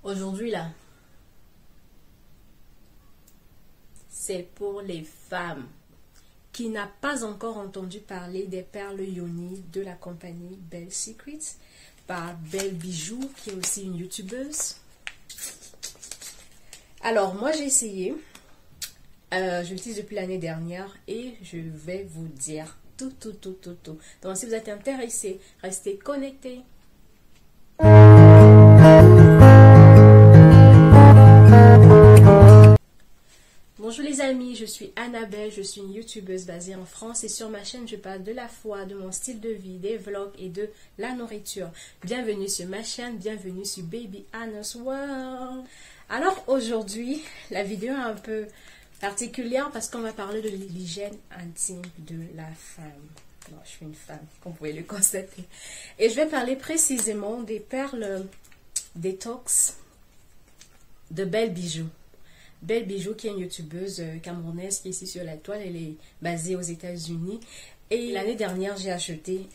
Aujourd'hui là, c'est pour les femmes qui n'ont pas encore entendu parler des perles Yoni de la compagnie Belle Secrets par Belle Bijou, qui est aussi une youtubeuse. Alors moi j'ai essayé, je l'utilise depuis l'année dernière et je vais vous dire tout. Donc si vous êtes intéressé, restez connectés. Bonjour les amis, je suis Annabelle, je suis une youtubeuse basée en France et sur ma chaîne je parle de la foi, de mon style de vie, des vlogs et de la nourriture. Bienvenue sur ma chaîne, bienvenue sur Baby Anna's World. Alors aujourd'hui, la vidéo est un peu particulière parce qu'on va parler de l'hygiène intime de la femme. Non, je suis une femme, comme vous pouvez le constater. Et je vais parler précisément des perles détox de Belle Bijou. Belle Bijou, qui est une youtubeuse camerounaise qui est ici sur la toile, elle est basée aux États-Unis. Et l'année dernière, j'ai acheté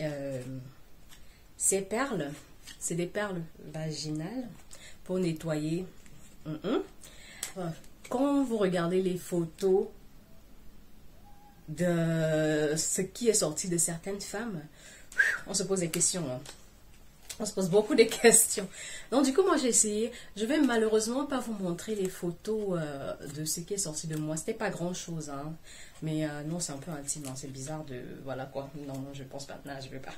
ces perles. C'est des perles vaginales pour nettoyer. Quand vous regardez les photos de ce qui est sorti de certaines femmes, on se pose des questions. On se pose beaucoup de questions. Donc du coup, moi j'ai essayé. Je vais malheureusement pas vous montrer les photos de ce qui est sorti de moi. C'était pas grand chose, hein. Mais non, c'est un peu intime. Hein. C'est bizarre de... Voilà quoi. Non, je pense pas. Non, je veux pas.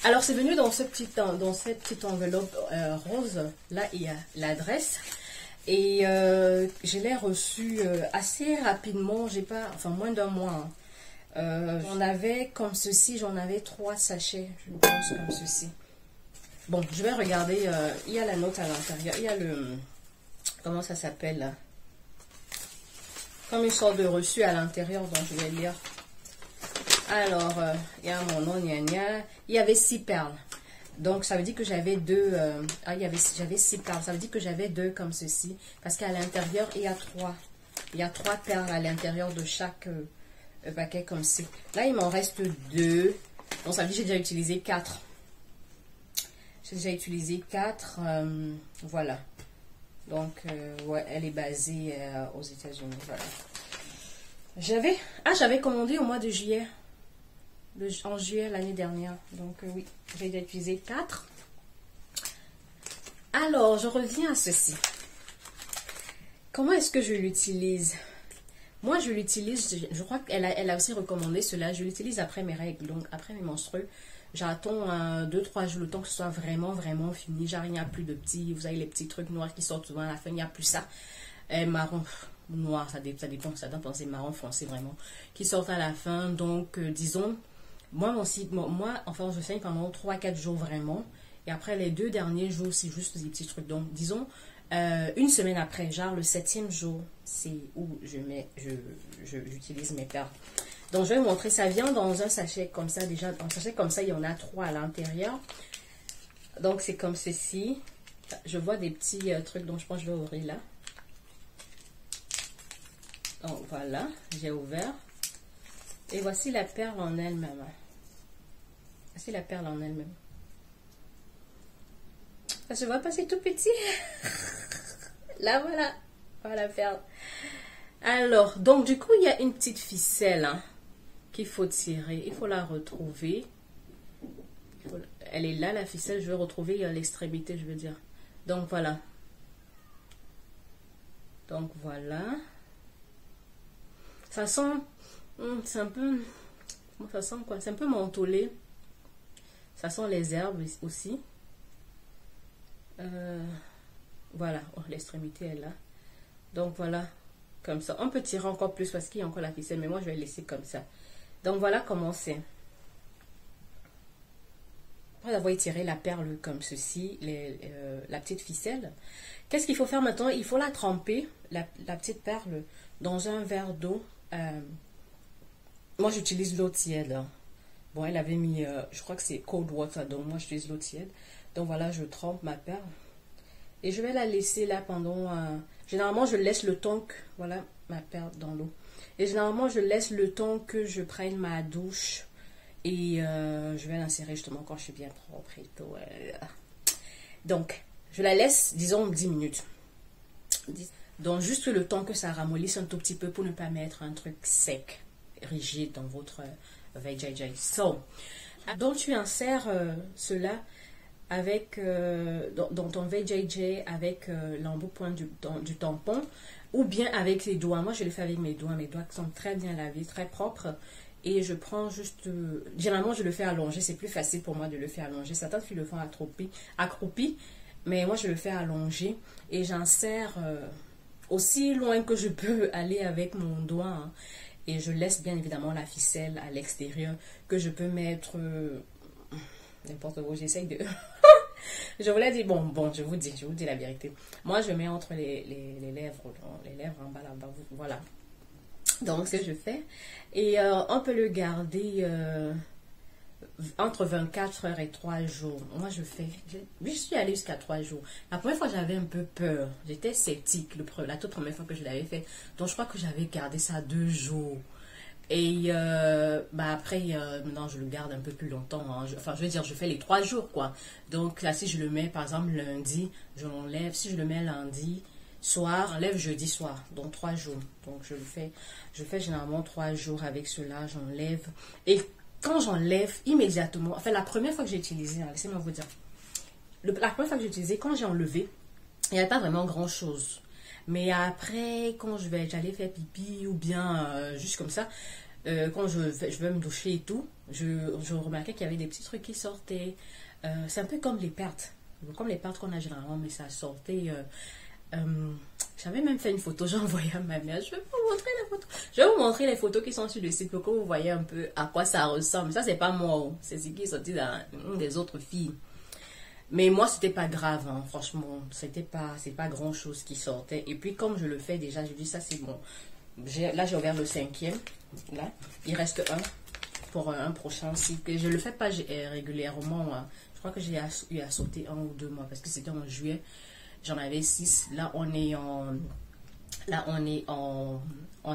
Alors c'est venu dans cette petite enveloppe rose. Là, il y a l'adresse. Et je l'ai reçu assez rapidement. J'ai pas... Enfin, moins d'un mois. Hein. J'en avais comme ceci, j'en avais 3 sachets, je pense, comme ceci. Bon, je vais regarder, il y a la note à l'intérieur, il y a le, comment ça s'appelle, comme une sorte de reçu à l'intérieur, donc je vais lire. Alors, il y a mon nom, il y avait 6 perles. Donc, ça veut dire que j'avais 2, j'avais 6 perles, ça veut dire que j'avais 2 comme ceci, parce qu'à l'intérieur, il y a 3. Il y a 3 perles à l'intérieur de chaque... paquet comme ci. Là, il m'en reste 2. Donc, ça veut dire que j'ai déjà utilisé 4. J'ai déjà utilisé 4. Voilà. Donc, ouais, elle est basée aux États-Unis. Voilà. J'avais commandé au mois de juillet. En juillet l'année dernière. Donc, oui, j'ai déjà utilisé 4. Alors, je reviens à ceci. Comment est-ce que je l'utilise ? Moi, je l'utilise, je crois qu'elle a aussi recommandé cela. Je l'utilise après mes règles, donc après mes menstrues. J'attends 2-3 jours, le temps que ce soit vraiment fini. Genre, il n'y a plus de petits, vous avez les petits trucs noirs qui sortent souvent à la fin, il n'y a plus ça. Marron, noir, ça dépend, c'est marron foncé vraiment, qui sortent à la fin. Donc, disons, moi, enfin, je saigne pendant 3-4 jours vraiment. Et après, les 2 derniers jours, c'est juste des petits trucs. Donc, disons... une semaine après, genre le 7e jour, c'est où j'utilise mes perles. Donc je vais vous montrer, ça vient dans un sachet comme ça, déjà dans un sachet comme ça, il y en a 3 à l'intérieur. Donc c'est comme ceci. Je vois des petits trucs, donc je pense que je vais ouvrir là. Donc voilà, j'ai ouvert. Et voici la perle en elle-même. Voici la perle en elle-même. Ça se voit pas, c'est tout petit. Là, voilà. Voilà la perle. Alors, donc, du coup, il y a une petite ficelle hein, qu'il faut tirer. Il faut la retrouver. Elle est là, la ficelle. Je vais retrouver l'extrémité, je veux dire. Donc, voilà. Donc, voilà. Ça sent... c'est un peu... Comment ça sent, quoi? C'est un peu mentholé. Ça sent les herbes aussi. Voilà, oh, l'extrémité est là. Donc voilà, comme ça. On peut tirer encore plus parce qu'il y a encore la ficelle, mais moi je vais laisser comme ça. Donc voilà comment c'est. Après avoir étiré la perle comme ceci, la petite ficelle, qu'est-ce qu'il faut faire maintenant? Il faut la tremper, la petite perle, dans un verre d'eau. Moi j'utilise l'eau tiède. Hein. Bon, elle avait mis, je crois que c'est cold water, donc moi j'utilise l'eau tiède. Donc voilà, je trempe ma perle. Et je vais la laisser là pendant... généralement, je laisse le temps que... Voilà, ma perle dans l'eau. Et généralement, je laisse le temps que je prenne ma douche. Et je vais l'insérer justement quand je suis bien propre et tout. Donc, je la laisse, disons, 10 minutes. Donc, juste le temps que ça ramollisse un tout petit peu pour ne pas mettre un truc sec, rigide dans votre VJJ. Donc, tu insères cela avec dans ton VJJ avec l'embout point du tampon ou bien avec les doigts. Moi, je le fais avec mes doigts qui sont très bien lavés, très propres. Et je prends juste... généralement, je le fais allongé. C'est plus facile pour moi de le faire allongé. Certaines filles le font accroupi. Mais moi, je le fais allongé. Et j'insère aussi loin que je peux aller avec mon doigt. Hein. Et je laisse bien évidemment la ficelle à l'extérieur que je peux mettre n'importe où. J'essaye de... je voulais dire... Bon, je vous dis la vérité. Moi, je mets entre les lèvres. Les lèvres en bas là-bas. Voilà. Donc, ce que je fais. Et on peut le garder entre 24 heures et 3 jours. Moi, je suis allée jusqu'à 3 jours. La première fois, j'avais un peu peur. J'étais sceptique la toute première fois que je l'avais fait. Donc, je crois que j'avais gardé ça 2 jours. Et après, maintenant, je le garde un peu plus longtemps. Hein. Je veux dire, je fais les 3 jours, quoi. Donc, là, si je le mets, par exemple, lundi, je l'enlève. Si je le mets lundi soir, j'enlève jeudi soir, donc 3 jours. Donc je fais généralement 3 jours avec cela, j'enlève. Et quand j'enlève immédiatement, enfin la première fois que j'ai utilisé, hein, laissez-moi vous dire, la première fois que j'ai utilisé, quand j'ai enlevé, il n'y avait pas vraiment grand chose. Mais après, quand j'allais faire pipi ou bien juste comme ça, quand je vais me doucher et tout, je remarquais qu'il y avait des petits trucs qui sortaient. C'est un peu comme les pertes qu'on a généralement, mais ça sortait. J'avais même fait une photo, j'ai envoyé à ma mère. Je vais vous montrer la photo. Je vais vous montrer les photos qui sont sur le site pour que vous voyez un peu à quoi ça ressemble. Ça, c'est pas moi, c'est ce qui est sorti dans une des autres filles. Mais moi, c'était pas grave, hein, franchement. C'est pas grand chose qui sortait. Et puis, comme je le fais déjà, je dis ça, c'est bon. Là, j'ai ouvert le 5e. Là, il reste un pour un prochain cycle. Je le fais pas régulièrement. Hein. Je crois que j'ai eu à sauter 1 ou 2 mois parce que c'était en juillet. J'en avais 6. Là, on est en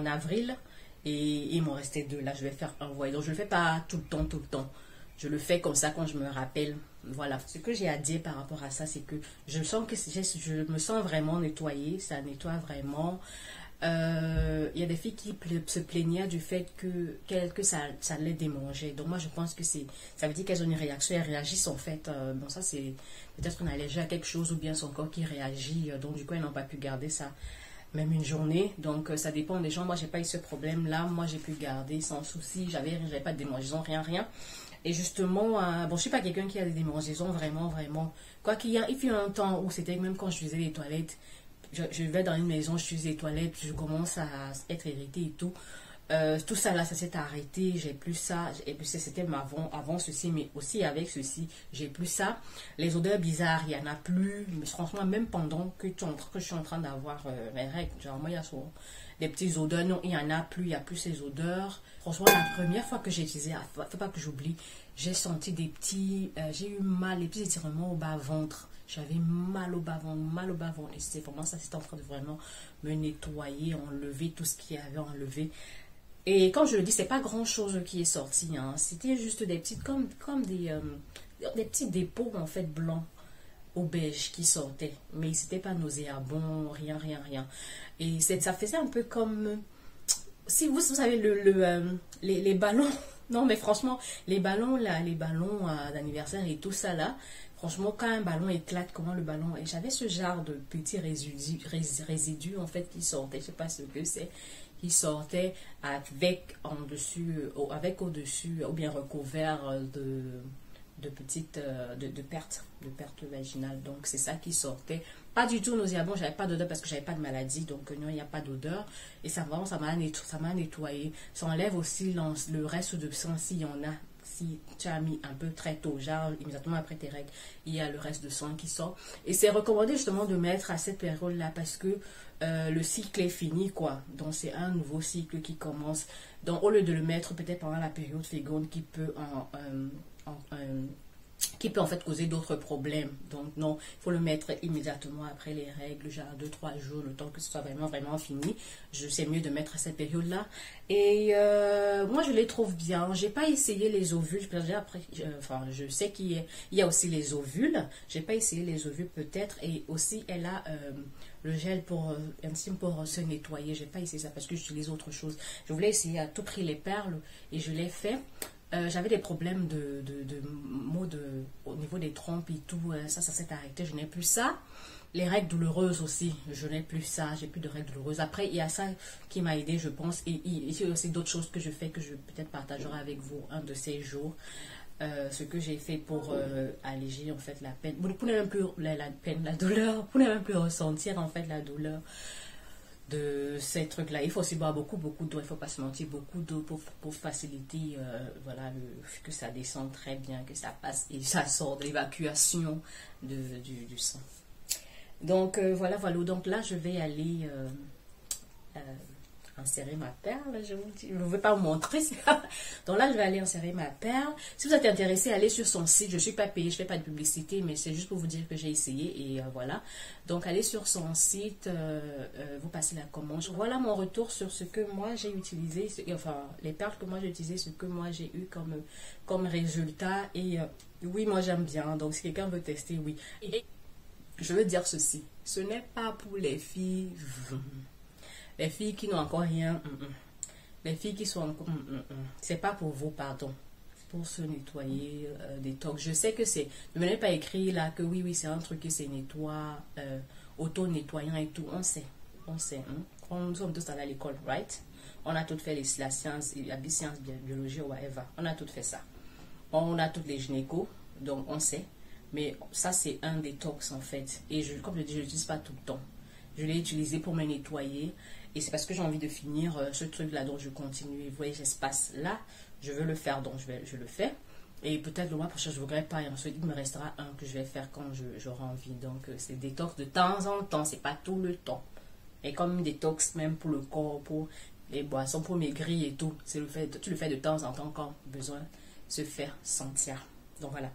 avril. Et il m'en restait 2. Là, je vais faire un voyage. Donc, je ne le fais pas tout le temps. Je le fais comme ça quand je me rappelle. Voilà. Ce que j'ai à dire par rapport à ça, c'est que je me sens vraiment nettoyée. Ça nettoie vraiment. Il y a des filles qui se plaignaient du fait que ça les démangeait. Donc moi je pense que ça veut dire qu'elles ont une réaction, elles réagissent en fait. Bon ça c'est peut-être qu'on est allergique à quelque chose ou bien son corps qui réagit. Donc du coup elles n'ont pas pu garder ça même une journée. Donc ça dépend des gens. Moi j'ai pas eu ce problème là. Moi j'ai pu garder sans souci. J'avais pas de démangeaison, rien. Et justement, bon je suis pas quelqu'un qui a des démangeaisons vraiment. Quoi qu'il y a, il y a un temps où c'était même quand je faisais les toilettes. Je vais dans une maison, je suis les toilettes, je commence à être irritée et tout. Tout ça là, ça s'est arrêté, j'ai plus ça. Et puis c'était avant ceci, mais aussi avec ceci, j'ai plus ça. Les odeurs bizarres, il n'y en a plus. Mais franchement, même pendant que je suis en train d'avoir mes règles, genre moi il y a souvent des petites odeurs. Non, il n'y en a plus, il n'y a plus ces odeurs. Franchement, la première fois que j'ai utilisé, faut pas que j'oublie, j'ai senti j'ai eu mal, les petits étirements au bas-ventre. J'avais mal au bas-ventre. Et c'était vraiment ça, c'était en train de vraiment me nettoyer, enlever tout ce qu'il y avait enlevé. Et comme je le dis, c'est pas grand-chose qui est sorti. Hein. C'était juste des petites, comme des petits dépôts en fait blancs au beige qui sortaient. Mais c'était pas nauséabond, rien. Et ça faisait un peu comme... Si vous savez, les ballons... Non, mais franchement, les ballons d'anniversaire et tout ça là... Franchement, quand un ballon éclate, comment le ballon... Et j'avais ce genre de petits résidus en fait qui sortaient. Je sais pas ce que c'est. Qui sortait avec au-dessus, ou bien recouvert de petites pertes vaginales. Donc c'est ça qui sortait. Pas du tout nauséabond, j'avais pas d'odeur parce que j'avais pas de maladie, donc non, il n'y a pas d'odeur. Et ça m'a nettoyé. Ça enlève aussi le reste de sang s'il y en a. Si tu as mis un peu très tôt, genre immédiatement après tes règles, il y a le reste de sang qui sort. Et c'est recommandé justement de mettre à cette période-là parce que le cycle est fini, quoi. Donc c'est un nouveau cycle qui commence. Donc au lieu de le mettre peut-être pendant la période féconde qui peut qui peut en fait causer d'autres problèmes. Donc non, il faut le mettre immédiatement après les règles, genre 2-3 jours, le temps que ce soit vraiment fini. Je sais mieux de mettre à cette période-là. Et moi, je les trouve bien. J'ai pas essayé les ovules. Après, enfin, je sais qu'il y a aussi les ovules. J'ai pas essayé les ovules peut-être. Et aussi, elle a le gel pour intime pour se nettoyer. J'ai pas essayé ça parce que j'utilise autre chose. Je voulais essayer à tout prix les perles et je l'ai fait. J'avais des problèmes de maux au niveau des trompes et tout. Ça s'est arrêté. Je n'ai plus ça. Les règles douloureuses aussi. Je n'ai plus ça. J'ai plus de règles douloureuses. Après, il y a ça qui m'a aidé, je pense. Et il y a aussi d'autres choses que je fais que je peut-être partagerai avec vous un de ces jours. Ce que j'ai fait pour alléger en fait la peine. Vous ne pouvez même plus la peine, la douleur. Vous ne pouvez même plus ressentir en fait la douleur de ces trucs-là. Il faut aussi boire beaucoup d'eau, il ne faut pas se mentir, beaucoup d'eau pour faciliter voilà, que ça descende très bien, que ça passe et ça sort de l'évacuation du sang. Donc voilà. Donc là, je vais aller insérer ma perle. Je ne vais pas vous montrer ça. Donc là, je vais aller insérer ma perle. Si vous êtes intéressé, allez sur son site. Je ne suis pas payée, je ne fais pas de publicité, mais c'est juste pour vous dire que j'ai essayé et voilà. Donc allez sur son site, vous passez la commande. Voilà mon retour sur ce que moi j'ai utilisé, enfin les perles que moi j'ai utilisées, ce que moi j'ai eu comme résultat. Et oui, moi j'aime bien. Donc si quelqu'un veut tester, oui. Et je veux dire ceci, ce n'est pas pour les filles. Les filles qui n'ont encore rien, les filles qui sont encore, c'est pas pour vous, pardon, pour se nettoyer, détox. Je sais que c'est, ne venez pas écrire là que oui, c'est un truc qui se nettoie, auto-nettoyant et tout. On sait, nous sommes tous allés à l'école, right? On a tout fait la science, la science, biologie ou whatever. On a tout fait ça. On a toutes les gynécos, donc on sait. Mais ça, c'est un détox en fait. Et comme je dis, je l'utilise pas tout le temps. Je l'ai utilisé pour me nettoyer. Et c'est parce que j'ai envie de finir ce truc-là, donc je continue. Vous voyez, j'espace là. Je veux le faire, donc je le fais. Et peut-être le mois prochain, je ne voudrais pas. Et ensuite, il me restera un que je vais faire quand j'aurai envie. Donc, c'est détox de temps en temps. C'est pas tout le temps. Et comme détox, même pour le corps, pour les boissons, pour maigrir et tout. Tu le fais de temps en temps quand besoin se faire sentir. Donc voilà.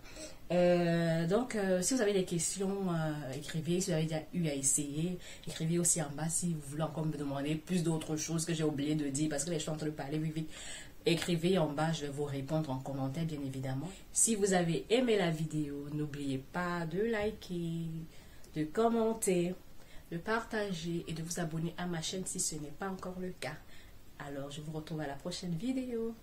Si vous avez des questions, écrivez. Si vous avez déjà eu à essayer, écrivez aussi en bas si vous voulez encore me demander plus d'autres choses que j'ai oublié de dire parce que les gens sont en train de parler vite. Écrivez en bas, je vais vous répondre en commentaire bien évidemment. Si vous avez aimé la vidéo, n'oubliez pas de liker, de commenter, de partager et de vous abonner à ma chaîne si ce n'est pas encore le cas. Alors je vous retrouve à la prochaine vidéo.